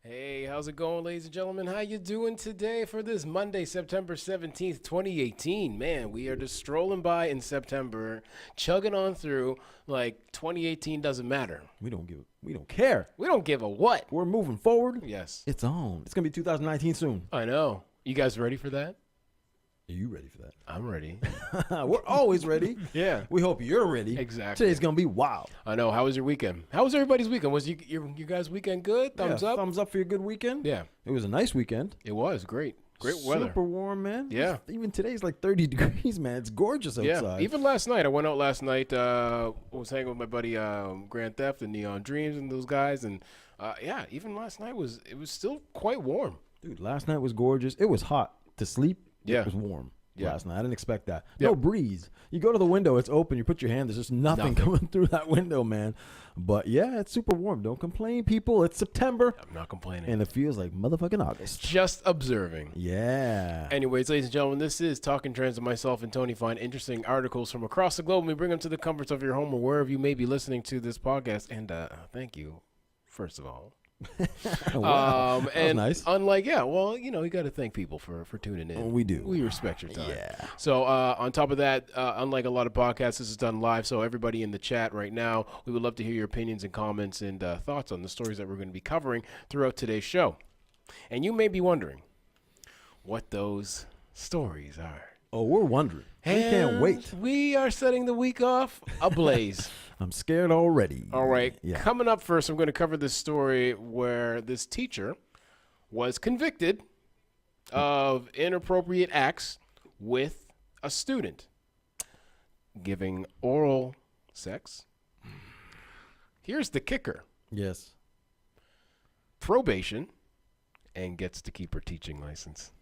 Hey, how's it going, ladies and gentlemen? How you doing today for this Monday, September 17th, 2018? Man, we are just strolling by in September, chugging on through like 2018 doesn't matter. We don't care. We don't give a what. We're moving forward. Yes. It's on. It's going to be 2019 soon. I know. You guys ready for that? Are you ready for that? I'm ready. We're always ready. Yeah. We hope you're ready. Exactly. Today's going to be wild. I know. How was your weekend? How was everybody's weekend? Was you guys' weekend good? Thumbs up? Thumbs up for your good weekend. Yeah. It was a nice weekend. It was great. Great weather. Super warm, man. Yeah. Even today's like 30 degrees, man. It's gorgeous outside. Yeah, even last night. I went out last night. Was hanging with my buddy Grand Theft and Neon Dreams and those guys. And, yeah, even last night it was still quite warm. Dude, last night was gorgeous. It was hot to sleep. Yeah. It was warm. Yeah. Last night. I didn't expect that. Yep. No breeze. You go to the window, it's open. You put your hand, there's just nothing coming through that window, man. But yeah, it's super warm. Don't complain, people. It's September. I'm not complaining. And it feels like motherfucking August. Just observing. Yeah. Anyways, ladies and gentlemen, this is Talking Trends with myself and Tony. Find interesting articles from across the globe and we bring them to the comforts of your home or wherever you may be listening to this podcast. And thank you, first of all. Wow. That was And nice. unlike, you got to thank people for tuning in. We do. We respect your time. Yeah. So on top of that, unlike a lot of podcasts, this is done live. So everybody in the chat right now, we would love to hear your opinions and comments and thoughts on the stories that we're going to be covering throughout today's show. And you may be wondering what those stories are. Oh, we're wondering. We can't wait. We are setting the week off ablaze. I'm scared already. All right. Yeah. Coming up first, I'm going to cover this story where this teacher was convicted of inappropriate acts with a student, giving oral sex. Here's the kicker. Yes. Probation, and gets to keep her teaching license.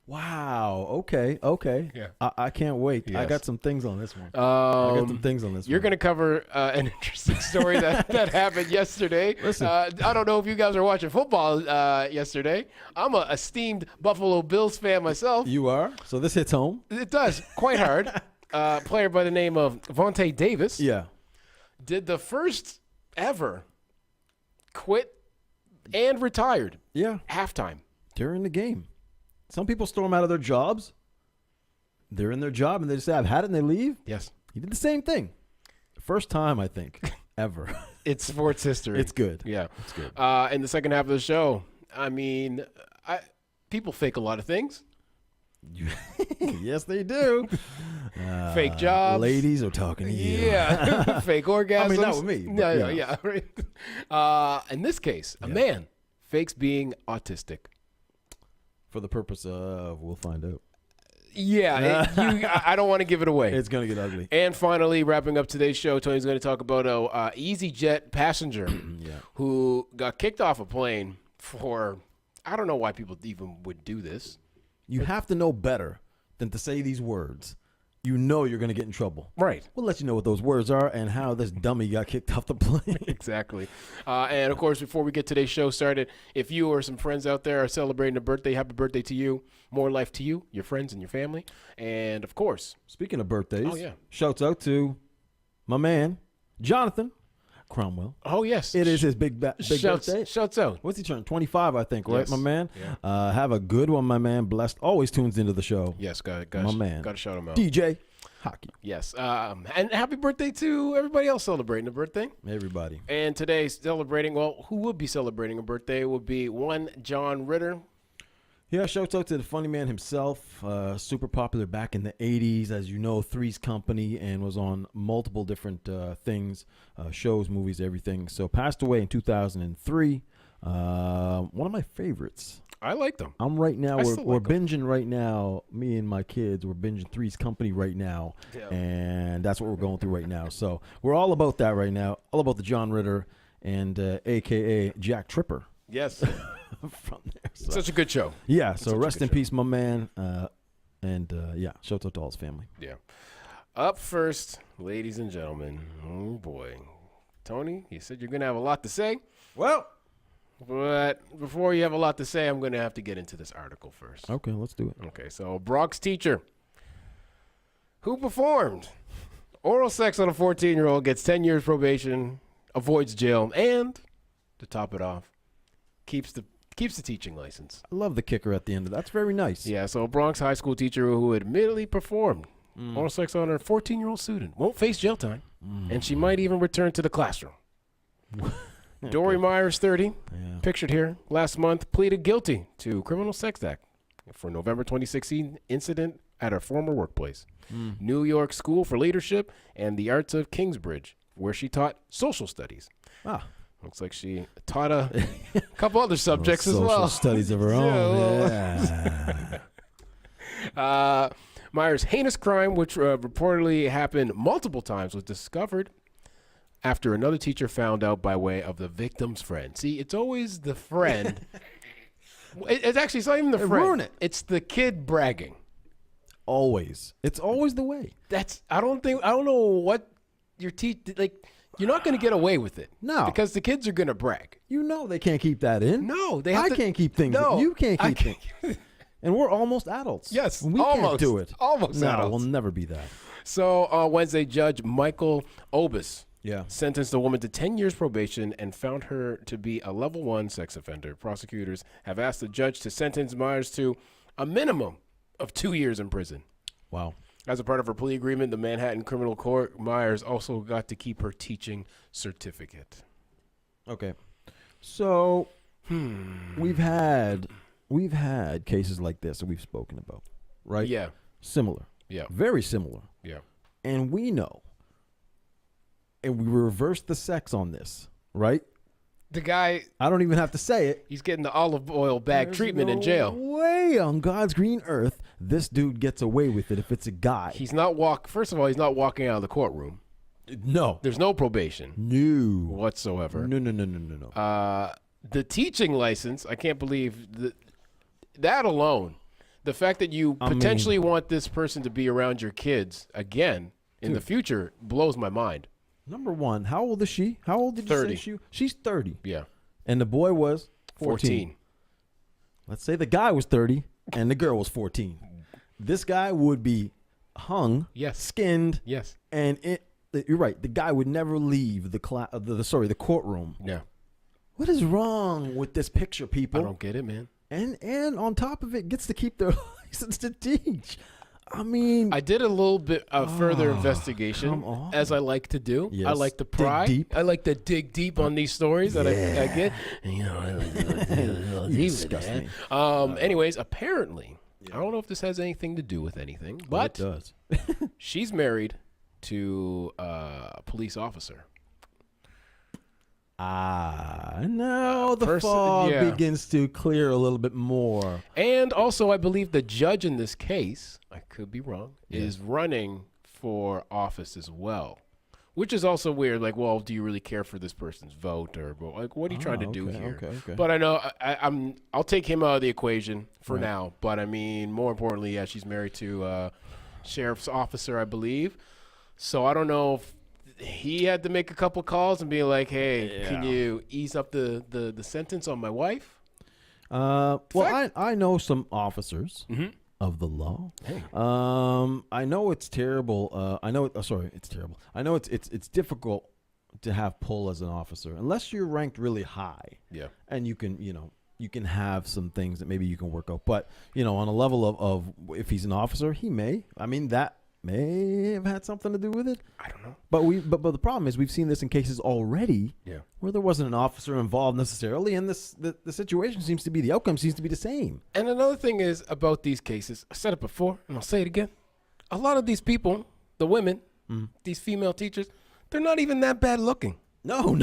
Wow. Okay. Yeah. I can't wait. I Yes. got some things on this one. I got some things on this You're one. going to cover an interesting story that happened yesterday. Listen. I don't know if you guys are watching football yesterday. I'm a esteemed Buffalo Bills fan myself. You are? So this hits home? It does, quite hard. Player by the name of Vontae Davis Yeah. did the first ever quit and retired Yeah. halftime. During the game. Some people storm out of their jobs. They're in their job and they just say, I've had it, and they leave. Yes. He did the same thing. First time, I think, ever. It's sports history. It's good. Yeah. It's good. In the second half of the show, I mean, people fake a lot of things. Yes, they do. Fake jobs. Ladies are talking to you. Yeah. Fake orgasms. I mean, not with me, but, No, yeah. yeah. Right. In this case, a man fakes being autistic. For the purpose of, we'll find out. Yeah. I don't want to give it away. It's going to get ugly. And finally, wrapping up today's show, Tony's going to talk about a EasyJet passenger who got kicked off a plane for, I don't know why people even would do this. You have to know better than to say these words. You know you're going to get in trouble. Right. We'll let you know what those words are and how this dummy got kicked off the plane. Exactly. And, of course, before we get today's show started, if you or some friends out there are celebrating a birthday, happy birthday to you. More life to you, your friends, and your family. And, of course. Speaking of birthdays, Oh, yeah. shouts out to my man, Jonathan Cromwell. Oh, yes. It is his big birthday. Shouts out. What's he turning? 25, I think, right, Yes. my man? Yeah. Have a good one, my man. Blessed. Always tunes into the show. Yes, got My man. to shout him out. DJ Hockey. Yes. And happy birthday to everybody else celebrating a birthday. Everybody. And today, celebrating, well, who would be celebrating a birthday would be one John Ritter. Yeah, shouts out to the funny man himself. Super popular back in the 80s, as you know, Three's Company, and was on multiple different things, shows, movies, everything. So passed away in 2003. One of my favorites. I like them. I'm right now, I we're still like 'em. binging right now, me and my kids, we're binging Three's Company right now, Yeah. and that's what we're going through right now. So we're all about that right now, all about the John Ritter and a.k.a. Jack Tripper Yes. from there. So. Such a good show. Yeah, such so a rest good in show. peace, my man. And yeah, shout out to all his family. Yeah. Up first, ladies and gentlemen. Oh, boy. Tony, you said you're going to have a lot to say. Well, But before you have a lot to say, I'm going to have to get into this article first. okay, let's do it. Okay, so a Bronx teacher who performed oral sex on a 14-year-old gets 10 years probation, avoids jail, and to top it off, keeps the teaching license. I love the kicker at the end of that. That's very nice. Yeah, so a Bronx high school teacher who admittedly performed oral sex on her 14-year-old student won't face jail time, and she might even return to the classroom. Dory Myers, 30, pictured here, last month pleaded guilty to criminal sex act for November 2016 incident at her former workplace, New York School for Leadership and the Arts of Kingsbridge, where she taught social studies. Ah. Looks like she taught a couple other subjects as well. Social studies of her own. Yeah. Myers' heinous crime, which reportedly happened multiple times, was discovered after another teacher found out by way of the victim's friend. See, it's always the friend. It's actually, it's not even the friend. Ruin it. It's the kid bragging. Always. It's always the way. I don't know what your you're not going to get away with it. No. Because the kids are going to brag. You know they can't keep that in. No, I can't keep things in. You can't keep things. And we're almost adults. Yes, we almost. Can't do it. Almost no, adults. We'll never be that. So on Wednesday, Judge Michael Obis Yeah. sentenced the woman to 10 years probation and found her to be a level 1 sex offender. Prosecutors have asked the judge to sentence Myers to a minimum of 2 years in prison. Wow. As a part of her plea agreement, the Manhattan Criminal Court, Myers also got to keep her teaching certificate. Okay. So we've had cases like this that we've spoken about, right? Yeah. Similar. Yeah. Very similar. Yeah. And we know, and we reverse the sex on this, right? The guy, I don't even have to say it. he's getting the olive oil bag There's treatment no in jail. way on God's green earth this dude gets away with it if it's a guy. He's not First of all, he's not walking out of the courtroom. No. There's no probation No. whatsoever. No. The teaching license, I can't believe that alone. The fact that you potentially want this person to be around your kids again in the future blows my mind. Number one, how old is she? How old did you 30. say she's 30. Yeah. And the boy was 14. Let's say the guy was 30 and the girl was 14. This guy would be hung, Yes. skinned, Yes. and you're right. The guy would never leave the courtroom. Yeah. What is wrong with this picture, people? I don't get it, man. And on top of it, gets to keep their license to teach. I mean, I did a little bit of further come investigation, on. as I like to do. Yes. I like to Dig pry. deep. I like to dig deep on these stories that I get. You know, You disgust me. Anyways, apparently, I don't know if this has anything to do with anything, but it does. she's married to a police officer. Now the fog begins to clear a little bit more. And also, I believe the judge in this case, I could be wrong, is running for office as well, which is also weird. Like, well, do you really care for this person's vote, or like, what are you trying to do here? Okay. But I know I'll take him out of the equation for now. But I mean, more importantly, yeah, she's married to a sheriff's officer, I believe. So I don't know if he had to make a couple calls and be like, hey, can you ease up the sentence on my wife? Well, I know some officers of the law. Hey. I know it's terrible. It's terrible. I know it's difficult to have pull as an officer unless you're ranked really high. Yeah. And you can have some things that maybe you can work out. But, on a level of if he's an officer, he may. I mean, that may have had something to do with it. I don't know. But the problem is we've seen this in cases already where there wasn't an officer involved necessarily, and the situation the outcome seems to be the same. And another thing is about these cases, I said it before, and I'll say it again. A lot of these people, the women, these female teachers, they're not even that bad looking. No.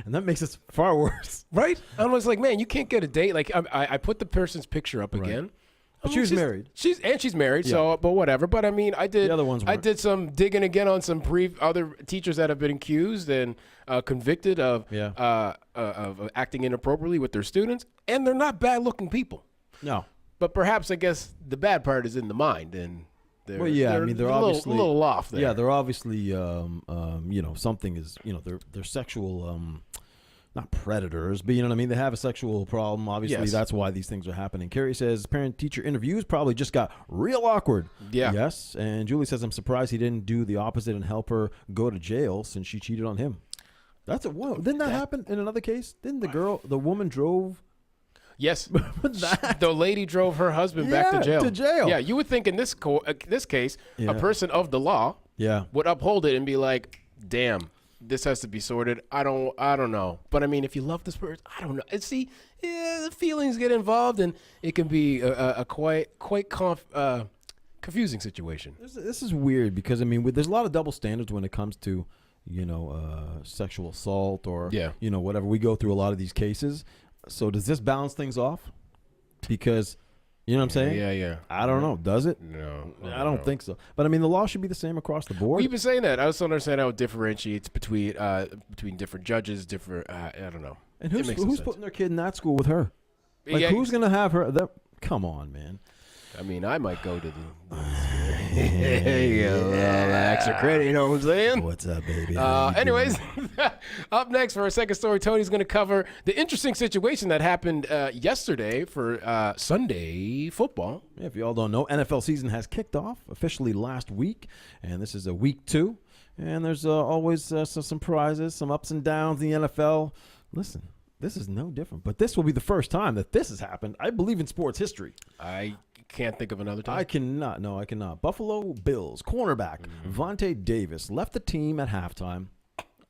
And that makes it far worse. Right? I'm always like, man, you can't get a date. Like, I put the person's picture up again. But she was married. She's married, so but whatever. But I mean, I did. The other ones weren't. I did some digging again on some other teachers that have been accused and convicted of acting inappropriately with their students, and they're not bad-looking people. No. But perhaps I guess the bad part is in the mind, and they're they're obviously a little off there. Yeah, they're obviously something is they're sexual. Not predators, but you know what I mean? They have a sexual problem. Obviously, that's why these things are happening. Carrie says parent-teacher interviews probably just got real awkward. Yeah. Yes. And Julie says, I'm surprised he didn't do the opposite and help her go to jail since she cheated on him. That's a whoa. Didn't that happen in another case? Didn't the woman drove? Yes. That? The lady drove her husband back to jail. To jail. Yeah, you would think in this case, Yeah. a person of the law Yeah. would uphold it and be like, damn, this has to be sorted. I don't know. But I mean, if you love this person, I don't know. And see, the feelings get involved, and it can be a quite confusing situation. This is weird because, I mean, there's a lot of double standards when it comes to, sexual assault or, Yeah. Whatever. We go through a lot of these cases. So does this balance things off? Because, you know what I'm saying? Yeah. I don't know. Does it? No. I don't think so. But, I mean, the law should be the same across the board. We've been saying that. I also don't understand how it differentiates between different judges, different, I don't know. And It makes no who's sense. putting their kid in that school with her? Like, Yeah, who's going to have her? Come on, man. I mean, I might go to the extra credit, you know what I'm saying? What's up, baby? Anyways, up next for our second story, Tony's going to cover the interesting situation that happened yesterday for Sunday football. Yeah, if you all don't know, NFL season has kicked off officially last week, and this is a week 2. And there's always some prizes, some ups and downs in the NFL. Listen, this is no different, but this will be the first time that this has happened, I believe, in sports history. I can't think of another time. I cannot. No, I cannot. Buffalo Bills cornerback Vontae Davis left the team at halftime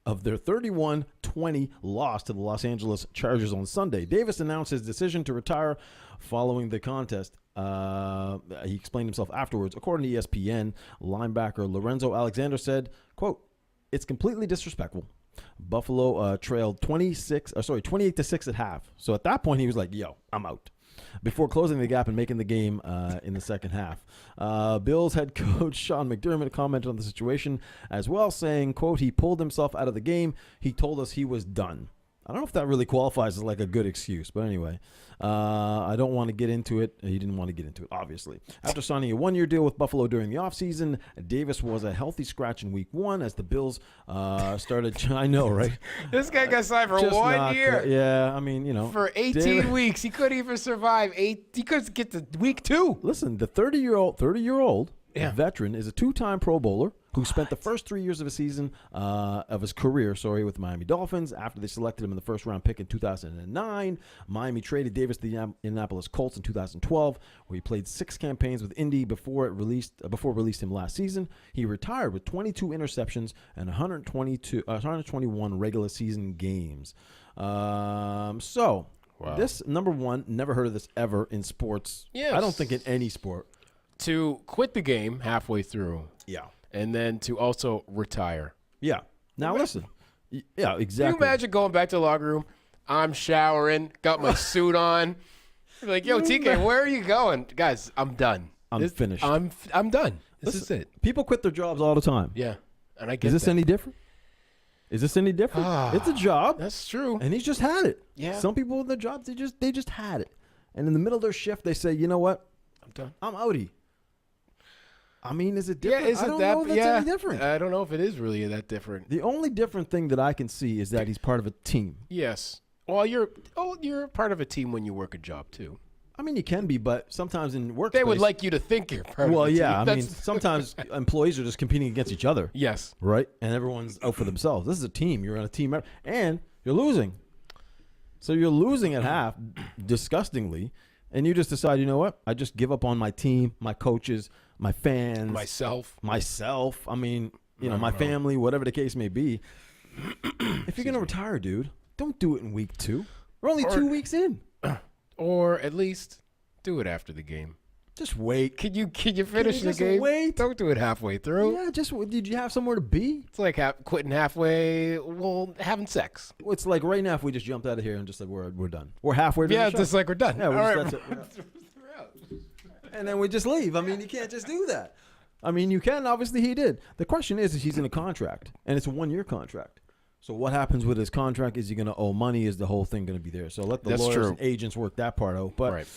of their 31-20 loss to the Los Angeles Chargers on Sunday. Davis announced his decision to retire following the contest. He explained himself afterwards. According to ESPN, linebacker Lorenzo Alexander said, quote, "It's completely disrespectful. Buffalo trailed 28-6 at half. So at that point, he was like, yo, I'm out. Before closing the gap and making the game in the second half. Bills head coach Sean McDermott commented on the situation as well, saying, quote, "He pulled himself out of the game. He told us he was done." I don't know if that really qualifies as like a good excuse, but anyway, I don't want to get into it. He didn't want to get into it, obviously. After signing a 1-year deal with Buffalo during the offseason, Davis was a healthy scratch in week 1 as the Bills started. I know, right? This guy got signed for Just 1 year. Yeah, I mean, For 18 Davis- weeks. He couldn't even survive. He couldn't get to week 2. Listen, the 30-year-old Yeah. veteran is a 2-time Pro Bowler who spent the first 3 years of his career with the Miami Dolphins. After they selected him in the first-round pick in 2009, Miami traded Davis to the Indianapolis Colts in 2012, where he played 6 campaigns with Indy before released him last season. He retired with 22 interceptions and 121 regular season games. Wow. This, number one, never heard of this ever in sports. Yes. I don't think in any sport. To quit the game halfway through. Yeah. And then to also retire. Yeah. Now listen. Yeah, exactly. Can you imagine going back to the locker room? I'm showering, got my suit on. You're like, yo, TK, where are you going? Guys, I'm done. I'm finished. I'm done. This is it. People quit their jobs all the time. Yeah. And I get Is this that. any different? Is this any different? It's a job. That's true. And he's just had it. Yeah. Some people with their jobs, they just had it. And in the middle of their shift, they say, you know what? I'm done. I'm outie. I mean, is it different? Yeah, is I it don't that? know if that's Yeah, any different. I don't know if it is really that different. The only different thing that I can see is that he's part of a team. Yes. Well, you're part of a team when you work a job too. I mean, you can be, but sometimes in work They would like you to think you're part Well, of a team. yeah. I mean, sometimes employees are just competing against each other. Yes. Right? And everyone's out for themselves. This is a team. You're on a team, and you're losing. So you're losing at half, disgustingly, and you just decide, you know what? I just give up on my team, my coaches, my fans, Myself. I mean, my family, whatever the case may be. If you're gonna retire, dude, don't do it in week 2. We're only 2 weeks in. Or at least do it after the game. Just wait. Can you finish the just game? wait? Don't do it halfway through. Yeah, did you have somewhere to be? It's like quitting halfway. Well, having sex. It's like right now, if we just jumped out of here and just like we're done, we're halfway. Yeah, the show. just like we're done. Yeah, All right. that's it. And then we just leave. I mean, you can't just do that. I mean, you can. Obviously, he did. The question is he's in a contract, and it's a 1-year contract. So what happens with his contract? Is he going to owe money? Is the whole thing going to be there? So let the lawyers and agents work that part out. But Right.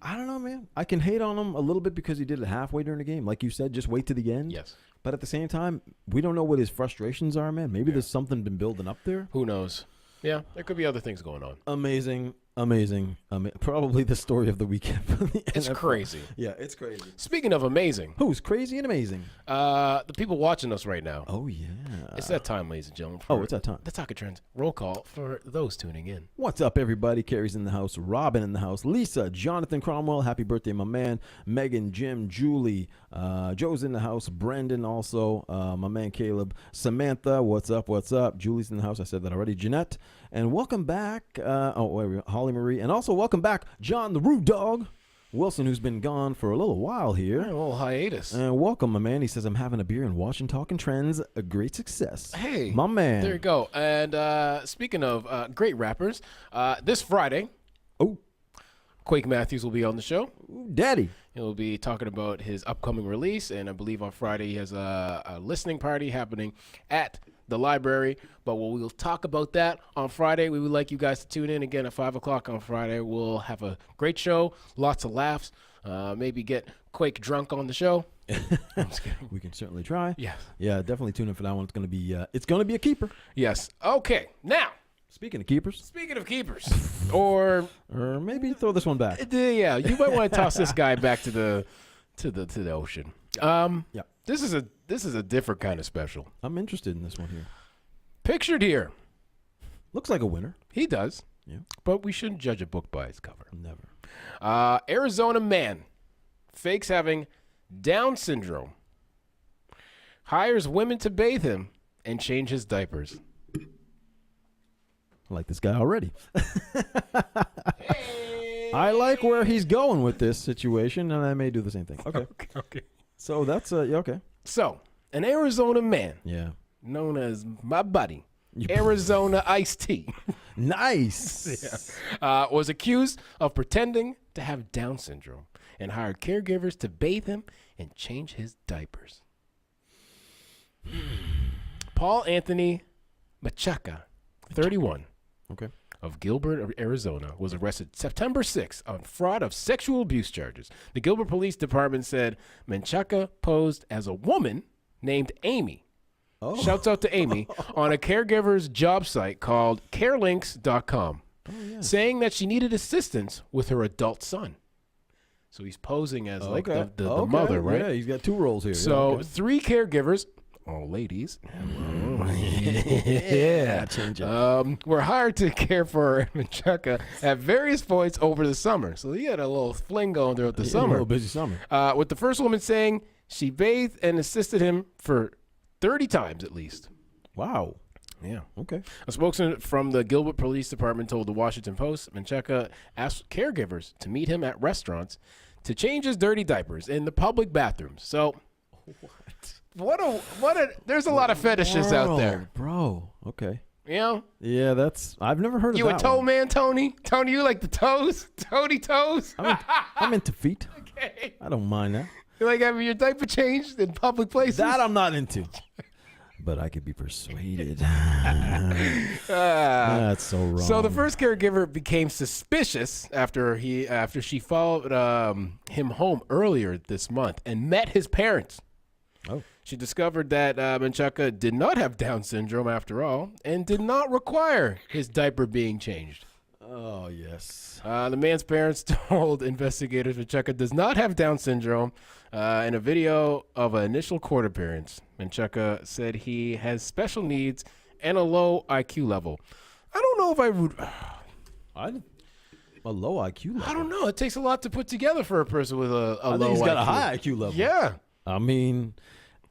I don't know, man. I can hate on him a little bit because he did it halfway during the game. Like you said, just wait to the end. Yes. But at the same time, we don't know what his frustrations are, man. Maybe there's something been building up there. Who knows? Yeah, there could be other things going on. Amazing. Amazing. Probably the story of the weekend. For the It's NFL. crazy. Yeah, it's crazy. Speaking of amazing, Who's crazy and amazing? the people watching us right now. Oh, yeah. It's that time, ladies and gentlemen. Oh, it's that time. The Talking Trends roll call for those tuning in. What's up, everybody? Carrie's in the house. Robin in the house. Lisa, Jonathan Cromwell. Happy birthday, my man. Megan, Jim, Julie. Joe's in the house. Brendan also. My man Caleb. Samantha, what's up? What's up? Julie's in the house. I said that already. Jeanette. And welcome back. Holly Marie. And also welcome back, John the Rude Dog Wilson, who's been gone for a little while here. A little hiatus. And welcome, my man. He says, I'm having a beer and watching Talking Trends. A great success. Hey. My man. There you go. And speaking of great rappers, this Friday, Oh, Quake Matthews will be on the show. Daddy. He'll be talking about his upcoming release, and I believe on Friday he has a listening party happening at the library. But we'll talk about that on Friday. We would like you guys to tune in again at 5 o'clock on Friday. We'll have a great show, lots of laughs, maybe get Quake drunk on the show. I'm just kidding. We can certainly try. Yes. Yeah, definitely tune in for that one. It's gonna be a keeper. Yes. Okay. Now, Speaking of keepers, speaking of keepers, or maybe throw this one back. yeah, you might want to toss this guy back to the ocean. Yeah. This is a different kind of special. I'm interested in this one here. Pictured here, Looks like a winner. he does. Yeah. But we shouldn't judge a book by its cover. Never. Arizona man fakes having Down syndrome, hires women to bathe him and change his diapers. I like this guy already. I like where he's going with this situation, and I may do the same thing. Okay. Okay. So that's okay. So, an Arizona man Yeah. known as my buddy, Arizona Iced Tea, Nice. was accused of pretending to have Down syndrome and hired caregivers to bathe him and change his diapers. Paul Anthony Machaca, 31, Okay. of Gilbert, Arizona, was arrested September 6th on fraud of sexual abuse charges. The Gilbert Police Department said Menchaca posed as a woman named Amy. Oh. Shouts out to Amy on a caregiver's job site called carelinks.com, saying that she needed assistance with her adult son. So he's posing as like the Okay. mother, right? Yeah, he's got two roles here. So Yeah, okay. 3 caregivers, all ladies, Yeah, change it. were hired to care for Menchaca at various points over the summer. So he had a little fling going throughout the A summer. little busy summer. With the first woman saying she bathed and assisted him for 30 times at least. Wow. Yeah. Okay. A spokesman from the Gilbert Police Department told the Washington Post Menchaca asked caregivers to meet him at restaurants to change his dirty diapers in the public bathrooms. So, what a there's a lot of fetishes out there. Bro. Okay. You know? Yeah, I've never heard of You that a toe one. man, Tony? Tony, you like the toes? Toady toes? I'm into feet. Okay. I don't mind that. You like having your diaper changed in public places? That I'm not into. But I could be persuaded. Ah. That's so wrong. So the first caregiver became suspicious after she followed him home earlier this month and met his parents. Oh. She discovered that Menchaca did not have Down syndrome after all and did not require his diaper being changed. Oh, yes. The man's parents told investigators Menchaca does not have Down syndrome. In a video of an initial court appearance, Menchaca said he has special needs and a low IQ level. I don't know if I would. A low IQ level. I don't know. It takes a lot to put together for a person with a I low think he's got IQ. a high IQ level. Yeah. I mean,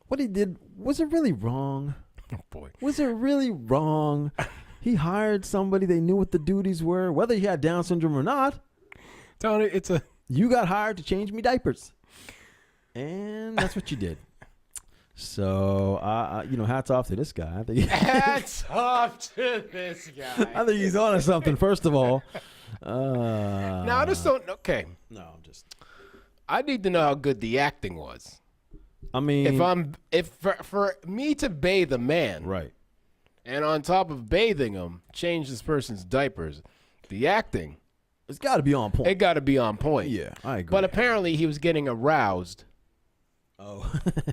what he did, was it really wrong? Oh, boy. Was it really wrong? He hired somebody, they knew what the duties were, whether he had Down syndrome or not. Tony, it's a... You got hired to change me diapers. And that's what you did. So, hats off to this guy. I think Hats off to this guy. I think he's on to something, first of all. Now, I just don't... Okay. No, I'm just... I need to know how good the acting was. I mean... If for me to bathe a man... Right. And on top of bathing him, change this person's diapers. The acting, It's got to be on point. it got to be on point. Yeah, I agree. But apparently he was getting aroused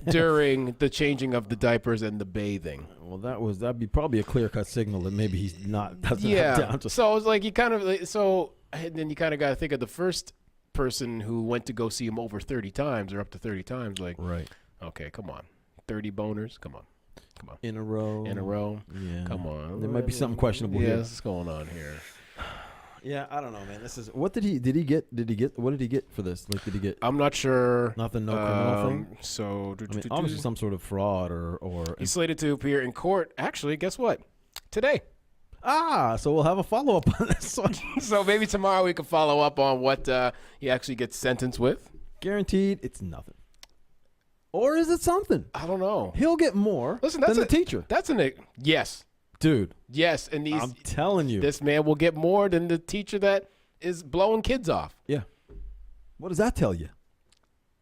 during the changing of the diapers and the bathing. Well, that'd be probably a clear-cut signal that maybe he's not doesn't have Yeah. Down syndrome. So it was like you kind of so and then you kind of got to think of the first person who went to go see him over 30 times or up to 30 times. Like, Right. okay, come on. 30 boners? Come on. In a row. Yeah. Come on. There might be something questionable yeah, here. what's going on here? Yeah, I don't know, man. This is what did he get? What did he get for this? Like, did he get I'm not sure. nothing? No criminal thing. So, I mean, obviously some sort of fraud or. he's slated to appear in court. Actually, guess what? Today. So we'll have a follow up on this one. So maybe tomorrow we can follow up on what he actually gets sentenced with. Guaranteed, it's nothing. Or is it something? I don't know. He'll get more Listen, than the teacher. That's yes, Dude. yes, and I'm telling you. this man will get more than the teacher that is blowing kids off. Yeah. What does that tell you?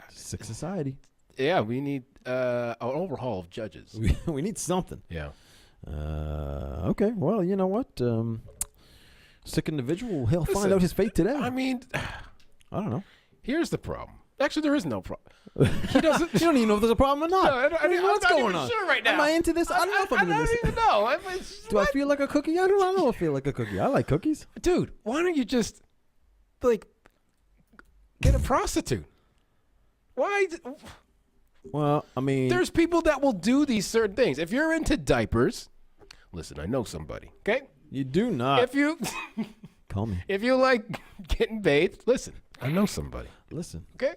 Sick society. Yeah, we need an overhaul of judges. We need something. Yeah. Okay. Well, you know what? Sick individual. He'll find out his fate today. I mean, I don't know. Here's the problem. Actually, there is no problem. He doesn't. You don't even know if there's a problem or not. No, I mean, what's I'm not going even on? sure right now. Am I into this? I don't know if I'm I into don't this. even know. Do I feel like a cookie? I don't feel like a cookie. I like cookies. Dude, why don't you just like get a prostitute? Why? Well, I mean, There's people that will do these certain things. If you're into diapers, listen, I know somebody. Okay. you do not. If you Call me. if you like getting bathed, listen, I know somebody. Listen. Okay.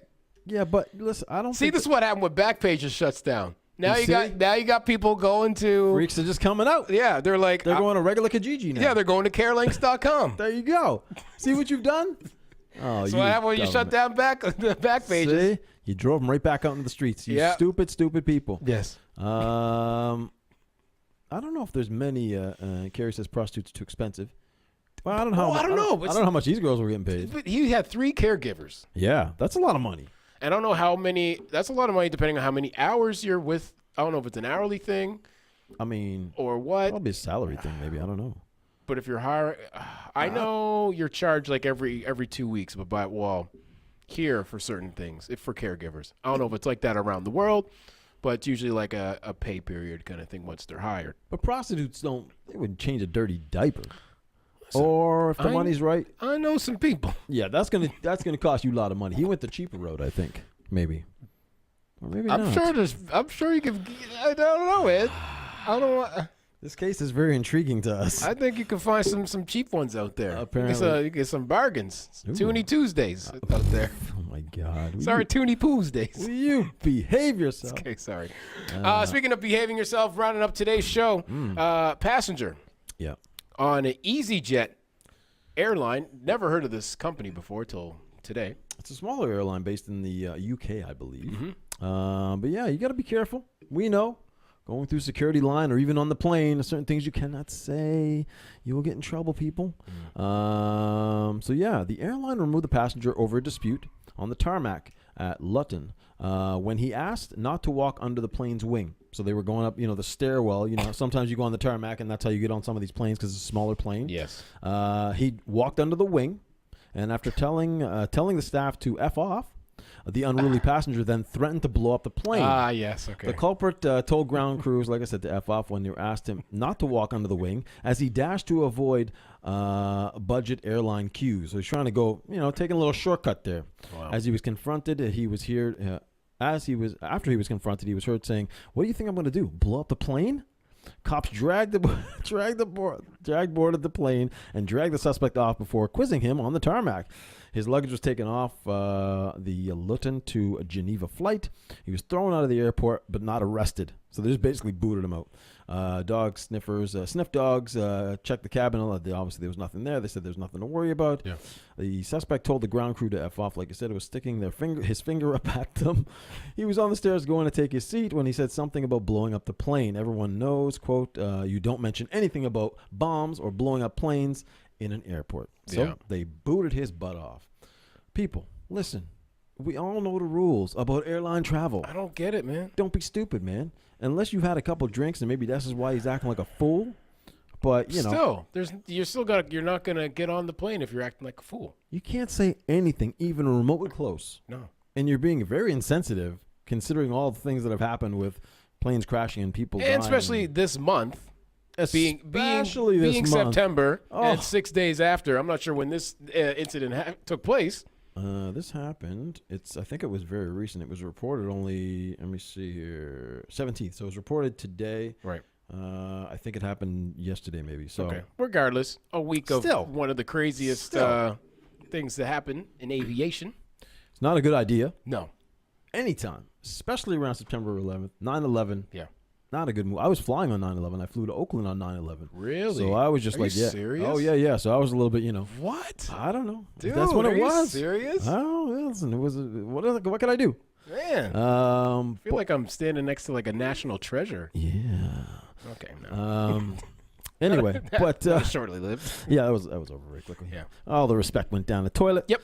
Yeah, but listen, I don't See, think this is what happened when Backpages shuts down. Now You you got people going to freaks are just coming out. yeah. They're like They're going to regular Kijiji now. yeah. They're going to carelinks.com. There you go. See what you've done? Oh, So what happened when you shut down Backpages? See? You drove them right back out into the streets. You Yeah. stupid people. Yes. I don't know if there's many. Carrie says prostitutes are too expensive. Well, I don't know. Oh, I don't know. I don't know how much these girls were getting paid. But he had 3 caregivers. Yeah, that's a lot of money. I don't know how many. That's a lot of money depending on how many hours you're with. I don't know if it's an hourly thing I mean, or what. probably a salary thing, maybe. I don't know. But if you're hiring, I know you're charged like every 2 weeks. But here for certain things, if for caregivers, I don't know if it's like that around the world, but it's usually like a pay period kind of thing once they're hired. But prostitutes don't. They wouldn't change a dirty diaper. Or if the money's right, I know some people. yeah, that's gonna cost you a lot of money. He went the cheaper road, I think, maybe, or maybe I'm not. I'm sure you can. I don't know, Ed. I don't know. This case is very intriguing to us. I think you can find some cheap ones out there. Apparently. You get some bargains. Ooh. Toonie Tuesdays out there. Oh my God! Sorry, Toonie Tuesdays. Will you behave yourself? Okay, sorry. Speaking of behaving yourself, rounding up today's show, passenger Yeah. on an EasyJet airline. Never heard of this company before till today. It's a smaller airline based in the UK, I believe. Mm-hmm. But yeah, you got to be careful. We know going through security line or even on the plane, there's certain things you cannot say. You will get in trouble, people. So yeah, the airline removed the passenger over a dispute on the tarmac at Luton when he asked not to walk under the plane's wing. So they were going up, the stairwell. Sometimes you go on the tarmac, and that's how you get on some of these planes because it's a smaller plane. Yes. He walked under the wing, and after telling the staff to F off, the unruly passenger then threatened to blow up the plane. Yes, okay. The culprit told ground crews, like I said, to F off when they asked him not to walk under the wing as he dashed to avoid budget airline queues. So he's trying to go, taking a little shortcut there. Wow. As he was confronted, after he was confronted, he was heard saying, "What do you think I'm going to do? Blow up the plane?" Cops boarded the plane and dragged the suspect off before quizzing him on the tarmac. His luggage was taken off the Luton to Geneva flight. He was thrown out of the airport, but not arrested. So they just basically booted him out. Dog sniffers, sniff dogs, checked the cabin. Obviously, there was nothing there. They said there's nothing to worry about. Yeah. The suspect told the ground crew to F off. Like I said, it was sticking his finger up at them. He was on the stairs going to take his seat when he said something about blowing up the plane. Everyone knows, quote, you don't mention anything about bombs or blowing up planes in an airport. So they booted his butt off. People, listen. We all know the rules about airline travel. I don't get it, man. Don't be stupid, man. Unless you've had a couple drinks, and maybe that's why he's acting like a fool. But you're not gonna get on the plane if you're acting like a fool. You can't say anything even remotely close. No. And you're being very insensitive, considering all the things that have happened with planes crashing and people dying. And especially this month, Especially this month. September and Oh. 6 days after. I'm not sure when this incident took place. This happened. I think it was very recent. It was reported only. Let me see here. 17th. So it was reported today. Right. I think it happened yesterday, maybe. So Okay. Regardless, a week of Still. one of the craziest Still. things that happen in aviation. it's not a good idea. No. Anytime, especially around September 11th, 9/11. Yeah. Not a good move. I was flying on 9/11. I flew to Oakland on 9/11. Really? So I was just Are like, you yeah. serious? Oh yeah. So I was a little bit, What? I don't know. Dude, That's what are it you was. serious? Oh, listen, it was. What could I do? Man. I feel like I'm standing next to like a national treasure. Yeah. Okay. No. Anyway, but Shortly lived. yeah, that was over very quickly. Yeah. All the respect went down the toilet. Yep.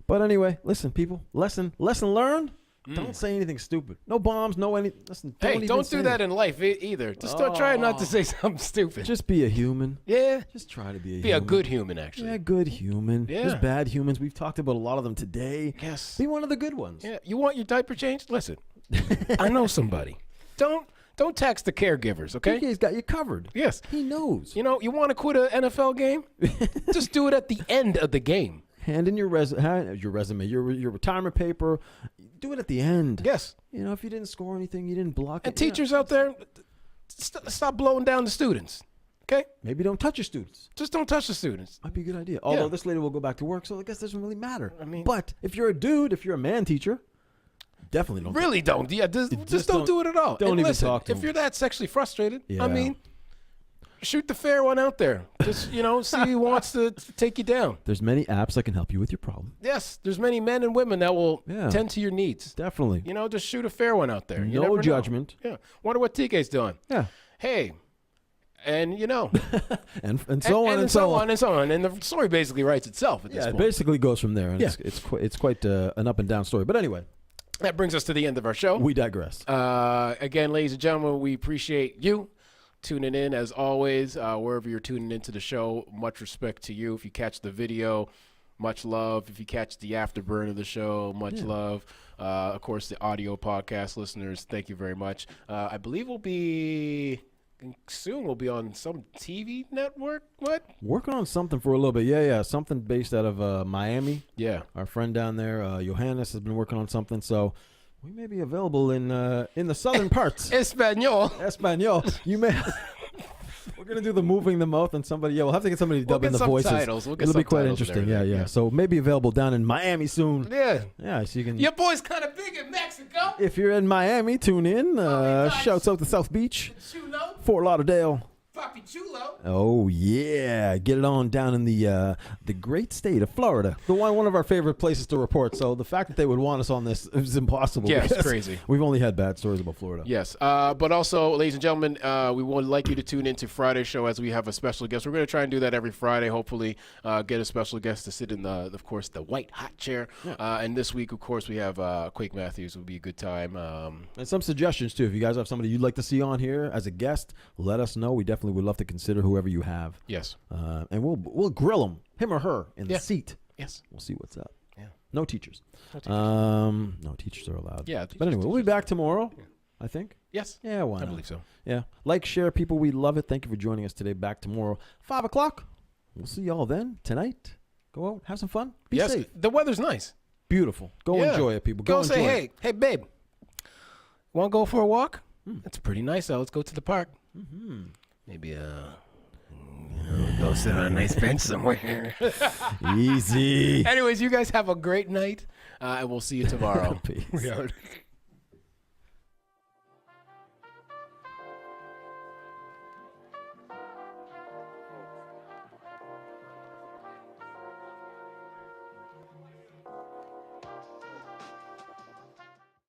But anyway, listen, people. Lesson learned. Don't say anything stupid. No bombs. No any. Listen. Hey, even don't say do that it. in life either. Just start trying not to say something stupid. Just be a human. Yeah. Just try to be a Be human. a good human, actually. Yeah, good human. There's Yeah. bad humans. We've talked about a lot of them today. Yes. Be one of the good ones. Yeah. You want your diaper changed? Listen. I know somebody. Don't tax the caregivers, okay? He's got you covered. Yes. He knows. You know, you want to quit an NFL game? Just do it at the end of the game. Hand in your resume, your retirement paper. Do it at the end. Yes. You know, if you didn't score anything, you didn't block And it. yeah. teachers out there, stop blowing down the students, okay? Maybe don't touch your students. Just don't touch the students. Might be a good idea. Although this lady will go back to work, so I guess it doesn't really matter. I mean- but if you're a dude, if you're a man teacher, definitely don't. Really don't. Yeah, just don't do it at all. don't And even listen, talk to if them. you're that sexually frustrated, Yeah. I mean, shoot the fair one out there. Just, see who wants to take you down. There's many apps that can help you with your problem. Yes, there's many men and women that will Yeah. tend to your needs. Definitely. Just shoot a fair one out there. You No never know. judgment. Yeah. Wonder what TK's doing. Yeah. Hey, and And so and on and so on and so on. And the story basically writes itself at this Yeah, it point. basically goes from there, and Yeah. it's quite an up and down story. But anyway, That brings us to the end of our show. we digress. Again, ladies and gentlemen, we appreciate you tuning in as always. Wherever you're tuning into the show, much respect to you. If you catch the video, much love. If you catch the afterburn of the show, much love. Of course, the audio podcast listeners, thank you very much. I believe we'll be on some TV network. What? Working on something for a little bit. Yeah. Something based out of Miami. Yeah. Our friend down there, Johannes, has been working on something. So we may be available in the southern parts. Espanol. Espanol. You may. We're gonna do the moving the mouth, and we'll have to get somebody to dub in the voices. We'll get It'll be quite subtitles and interesting. everything. Yeah. So maybe available down in Miami soon. Yeah. Yeah, so you can. Your boy's kind of big in Mexico. If you're in Miami, tune in. nice. Shouts out to South Beach, Chulo. Fort Lauderdale. Papi Chulo. Oh yeah, get it on down in the great state of Florida, the one of our favorite places to report. So the fact that they would want us on this is impossible. Yeah, it's because crazy. We've only had bad stories about Florida. Yes, but also, ladies and gentlemen, we would like you to tune into Friday's show as we have a special guest. We're going to try and do that every Friday. Hopefully, get a special guest to sit in of course, the white hot chair. And this week, of course, we have Quake Matthews. Will be a good time. And some suggestions too. If you guys have somebody you'd like to see on here as a guest, let us know. We definitely would love to consider whoever you have. Yes. And we'll grill him or her in the seat. Yes. We'll see what's up. Yeah. No teachers. No teachers. No teachers are allowed. Yeah, But anyway, we'll be back tomorrow. I think. Yes. Yeah, why I not? believe so. Yeah. Like, share, people. We love it. Thank you for joining us today. Back tomorrow, 5 o'clock. We'll see y'all then. Tonight, go out, have some fun. Be Yes. safe. The weather's nice. Beautiful. Go enjoy it, people. Go enjoy say, it. hey, babe, want to go for a walk? It's pretty nice out. Let's go to the park. Mm-hmm. Maybe go sit on a nice bench somewhere. Easy. Anyways, you guys have a great night, and we'll see you tomorrow. Peace. We out.